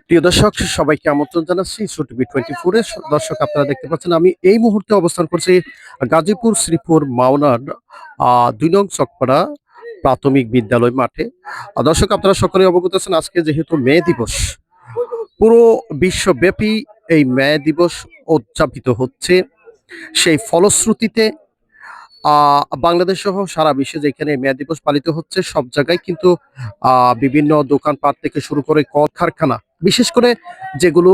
প্রিয় দর্শক, সবাইকে আমন্ত্রণ জানাচ্ছি টিভি 24 এর দর্শক। আপনারা দেখতে পাচ্ছেন আমি এই মুহূর্তে অবস্থান করছি গাজীপুর শ্রীপুর মাওনার 2 নং চকপাড়া প্রাথমিক বিদ্যালয় মাঠে। দর্শক, আপনারা সকলে অবগত আছেন আজকে যেহেতু মে দিবস, পুরো বিশ্বব্যাপী এই মে দিবস উদযাপিত হচ্ছে। সেই ফলশ্রুতিতে বাংলাদেশ সহ সারা বিশ্বে যেখানে মে দিবস পালিত হচ্ছে, সব জায়গায় কিন্তু বিভিন্ন দোকানপাট থেকে শুরু করে কলকারখানা, বিশেষ করে যেগুলো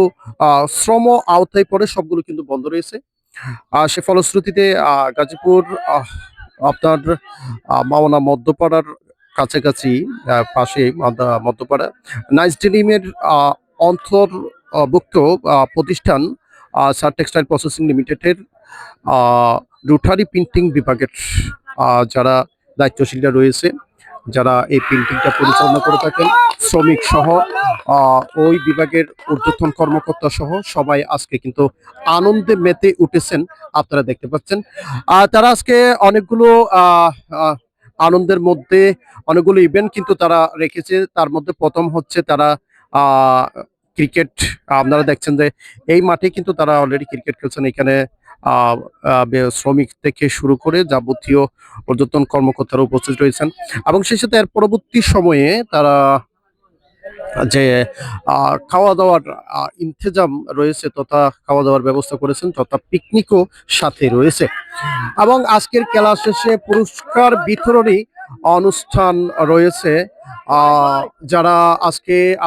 শ্রম আওতায় পড়ে, সবগুলো কিন্তু বন্ধ রয়েছে। সে ফলশ্রুতিতে গাজীপুর আপনার মাওনা মধ্যপাড়ার কাছাকাছি পাশে মধ্যপাড়া নাইস ডেনিমের অন্তর্ভুক্ত প্রতিষ্ঠান সার টেক্সটাইল প্রসেসিং লিমিটেডের রোটারি প্রিন্টিং বিভাগের যারা দায়িত্বশীলরা রয়েছে, যারা এই প্রিন্টিংটা পরিচালনা করে থাকেন, শ্রমিক সহ ওই বিভাগের ঊর্ধ্বতন কর্মকর্তা সহ সবাই আজকে কিন্তু আনন্দে মেতে উঠেছেন। আপনারা দেখতে পাচ্ছেন তারা আজকে অনেকগুলো আনন্দের মধ্যে অনেকগুলো ইভেন্ট কিন্তু তারা রেখেছে। তার মধ্যে প্রথম হচ্ছে তারা ক্রিকেট। আপনারা দেখছেন যে এই মাঠে কিন্তু তারা অলরেডি ক্রিকেট খেলছেন। এখানে শ্রমিক থেকে শুরু করে যাবতীয় ঊর্ধ্বতন কর্মকর্তারা উপস্থিত রয়েছেন এবং সেই সাথে এর পরবর্তী সময়ে তারা যে খাওয়া দাওয়ার ইন্তজাম রয়েছে তথা খাওয়া দাওয়ার ব্যবস্থা করেছেন, তথা পিকনিকও সাথে রয়েছে। এবং আজকের খেলা শেষে পুরস্কার বিতরণী অনুষ্ঠান রয়েছে। যারা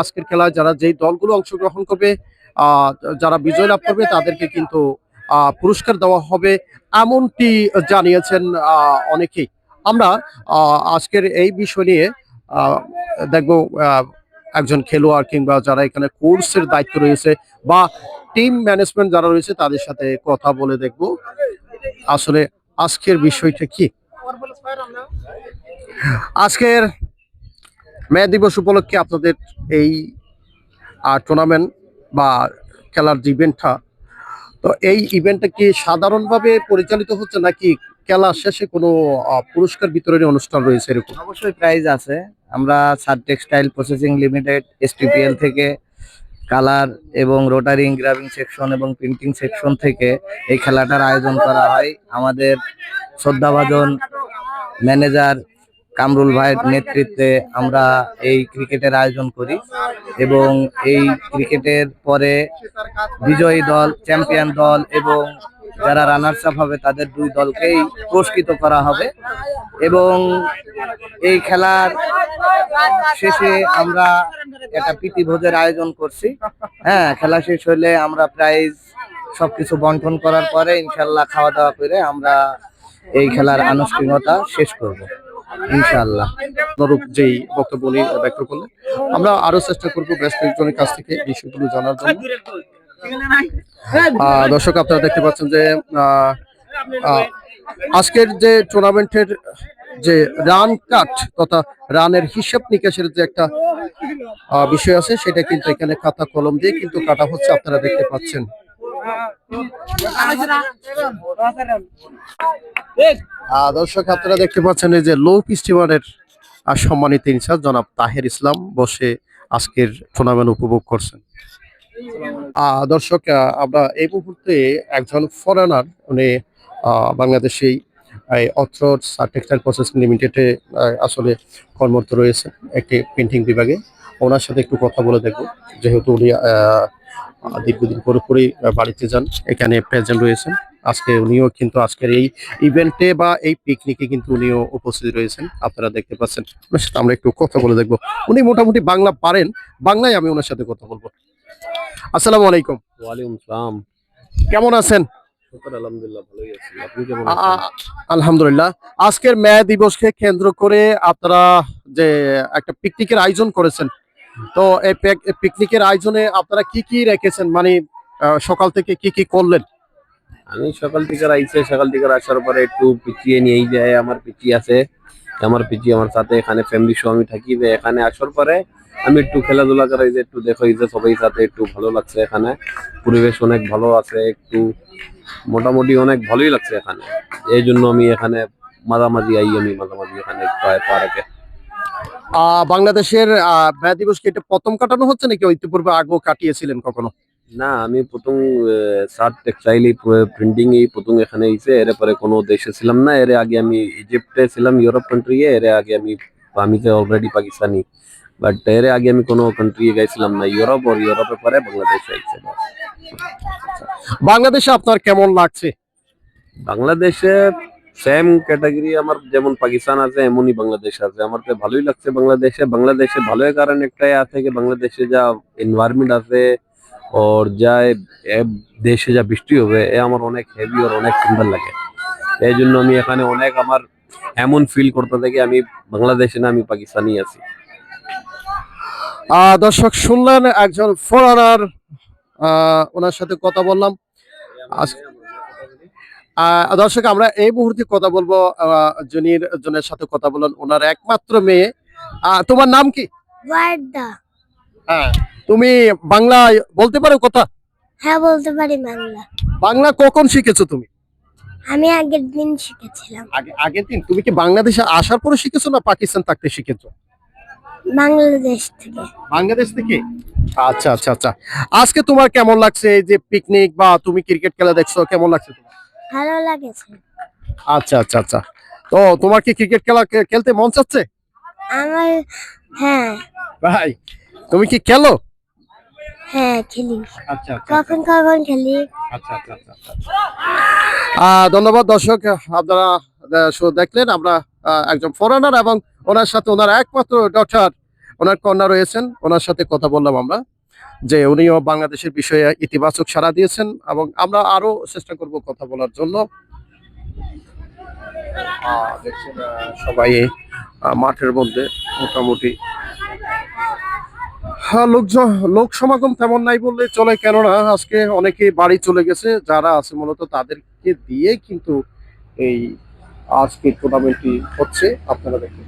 আজকের খেলায় যারা যেই দলগুলো অংশগ্রহণ করবে, যারা বিজয় লাভ করবে তাদেরকে কিন্তু পুরস্কার দেওয়া হবে, এমনটি জানিয়েছেন অনেকেই। আমরা আজকের এই বিষয় নিয়ে দেখব একজন খেলোয়াড় কিংবা যারা এখানে কোর্সের দায়িত্ব রয়েছে বা টিম ম্যানেজমেন্ট যারা রয়েছে তাদের সাথে কথা বলে দেখব আসলে আজকের বিষয়টা কি। আজকের মে দিবস উপলক্ষে আপনাদের এই টুর্নামেন্ট বা খেলার যে ইভেন্টটা, তো এই ইভেন্টটা কি সাধারণভাবে পরিচালিত হচ্ছে নাকি খেলা শেষে কোনো পুরস্কার বিতরণী অনুষ্ঠান রয়েছে এরকম? অবশ্যই প্রাইজ আছে। আমরা সার টেক্সটাইল প্রসেসিং লিমিটেড STPL থেকে কালার এবং রোটারি ইনগ্রাভিং সেকশন এবং প্রিন্টিং সেকশন থেকে এই খেলাটার আয়োজন করা হয়। আমাদের শ্রদ্ধাভাজন ম্যানেজার কামরুল ভাইয়ের নেতৃত্বে আমরা এই ক্রিকেটের আয়োজন করি এবং এই ক্রিকেটের পরে বিজয়ী দল, চ্যাম্পিয়ন দল এবং যারা রানার্স আপ হবে তাদের 2 দলকেই পুরস্কৃত করা হবে। এবং এই খেলার শেষে আমরা একটা প্রীতি ভোজের আয়োজন করছি। খেলা শেষ হলে আমরা প্রাইজ সবকিছু বন্টন করার পরে ইনশাল্লাহ খাওয়া দাওয়া করে আমরা এই খেলার আনুষ্ঠানিকতা শেষ করব ইনশাআল্লাহ। যেই বক্তব্য ব্যক্ত করলেন, আমরা আরো চেষ্টা করবো বেশ কয়েকজনের কাছ থেকে বিষয়গুলো জানার জন্য। দর্শক, আপনারা দেখতে পাচ্ছেন যে আজকের যে টুর্নামেন্টের যে রান কাট তথা রানের হিসাব নিকাশের যে একটা বিষয় আছে, সেটা কিন্তু এখানে খাতা কলম দিয়ে কিন্তু কাটা হচ্ছে। আপনারা দেখতে পাচ্ছেন দর্শক, আপনারা দেখতে পাচ্ছেন এই যে লৌহ স্টিমারের সম্মানিত ইনচার্জ জনাব তাহের ইসলাম বসে আজকের টুর্নামেন্ট উপভোগ করছেন। দর্শক, আমরা এই মুহূর্তে একজন ফরেনার, উনি বাংলাদেশেই অত্র সার টেক্সটাইল প্রসেসিং লিমিটেডে আসলে কর্মরত রয়েছে একটি প্রিন্টিং বিভাগে। ওনার সাথে একটু কথা বলে দেখবো, যেহেতু উনি দীর্ঘদিন পরে বাড়িতে যান, এখানে প্রেজেন্ট রয়েছেন। আজকে উনিও কিন্তু আজকের এই ইভেন্টে বা এই পিকনিকে কিন্তু উনিও উপস্থিত রয়েছেন। আপনারা দেখতে পাচ্ছেন, ওনার সাথে আমরা একটু কথা বলে দেখবো। উনি মোটামুটি বাংলা পারেন, বাংলায় আমি ওনার সাথে কথা বলবো। আসসালামু আলাইকুম। ওয়ালাইকুম আসসালাম। কেমন আছেন? আলহামদুলিল্লাহ, ভালোই আছি। আপনি কেমন আছেন? আলহামদুলিল্লাহ। আজকের মে দিবসকে কেন্দ্র করে আপনারা যে একটা পিকনিকের আয়োজন করেছেন, তো এই পিকনিকের আয়োজনে আপনারা কি কি রেখেছেন, মানে সকাল থেকে কি কি করলেন? আমি সকাল থেকে আসার পরে একটু পিচিয়ে নিয়েই যায়। আমার পিচি আছে, আমার পিচি আমার সাথে এখানে ফ্যামিলি সহ আমি থাকি। যে এখানে আসার পরে আমি একটু খেলাধুলা করাই, যে একটু দেখো যে সবাই সাথে একটু ভালো লাগছে। এখানে পরিবেশ অনেক ভালো আছে, একটু মোটামুটি অনেক ভালোই লাগছে এখানে। এই জন্য আমি এখানে মাঝামাঝি এখানে পার্কে। বাংলাদেশের মে দিবস কি এটা প্রথম কাটানো হচ্ছে নাকি ইতিপূর্বে আগেও কাটিয়েছিলেন কখনো? না, আমি প্রথম শার্ট টেক্সটাইল প্রিন্টিং এই প্রথম এখানে হয়েছে। এরপরে কোনো দেশে ছিলাম না। এর আগে আমি ইজিপ্টে ছিলাম, ইউরোপ কান্ট্রি। এর আগে আমি তো অলরেডি পাকিস্তানি, বাট এর আগে আমি কোনো কান্ট্রি গেছিলাম না। ইউরোপের পরে বাংলাদেশে আইছে বাস। বাংলাদেশে আপনার কেমন লাগছে? বাংলাদেশে সেম ক্যাটাগরি আমার, যেমন পাকিস্তান আছে এমনই বাংলাদেশ আছে। আমার তো ভালোই লাগছে বাংলাদেশে ভালো কারণ একটাই আছে কি বাংলাদেশে যা এনভায়রনমেন্ট আছে ওর যা দেশে যা বৃষ্টি হবে এ আমার অনেক হেভি আর অনেক সুন্দর লাগে। এই জন্য আমি এখানে অনেক আমার এমন ফিল করতে থাকি আমি বাংলাদেশে না, আমি পাকিস্তানি আছি। দর্শক শুনলেন একজন ফরেনার, ওনার সাথে কথা বললাম। দর্শক আমরা এই মুহূর্তে কথা বলবো জনির জনের সাথে কথা বললেন, ওনার একমাত্র মেয়ে। তোমার নাম কি? ওয়ার্দা। হ্যাঁ, তুমি বাংলা বলতে পারো কথা? হ্যাঁ, বলতে পারি বাংলা। বাংলা কখন শিখেছো তুমি? আমি আগের দিন শিখেছিলাম। আগের দিন? তুমি কি বাংলাদেশে আসার পরে শিখেছো না পাকিস্তান থাকতে শিখেছো? বাংলাদেশ থেকে। বাংলাদেশ থেকে? আচ্ছা আচ্ছা আচ্ছা। আজকে তোমার কেমন লাগছে এই যে পিকনিক বা তুমি ক্রিকেট খেলা দেখছো, কেমন লাগছে তোমার? ভালো লাগেছে। আচ্ছা আচ্ছা আচ্ছা। তো তোমার কি ক্রিকেট খেলা খেলতে মন চাচ্ছে? আমার, হ্যাঁ। ভাই তুমি কি খেলো? হ্যাঁ, খেলি। আচ্ছা আচ্ছা কখন কখন খেলি। আচ্ছা আচ্ছা আচ্ছা আচ্ছা। ধন্যবাদ দর্শক, আপনারা দেখলেন আমরা একজন ফরেনার এবং ওনার সাথে ওনার একমাত্র ডটার, ওনার কন্যা রয়েছেন, ওনার সাথে কথা বললাম আমরা যে উনিও বাংলাদেশের বিষয়ে ইতিবাচক সাড়া দিয়েছেন এবং আমরা আরো চেষ্টা করব কথা বলার জন্য। দেখছেন সবাই মাঠের মধ্যে মোটামুটি লোক সমাগম তেমন নাই বললে চলে, কেননা আজকে অনেকে বাড়ি চলে গেছে। যারা আছে মূলত তাদেরকে দিয়ে কিন্তু এই আজকে টুর্নামেন্টটি হচ্ছে, আপনারা দেখতে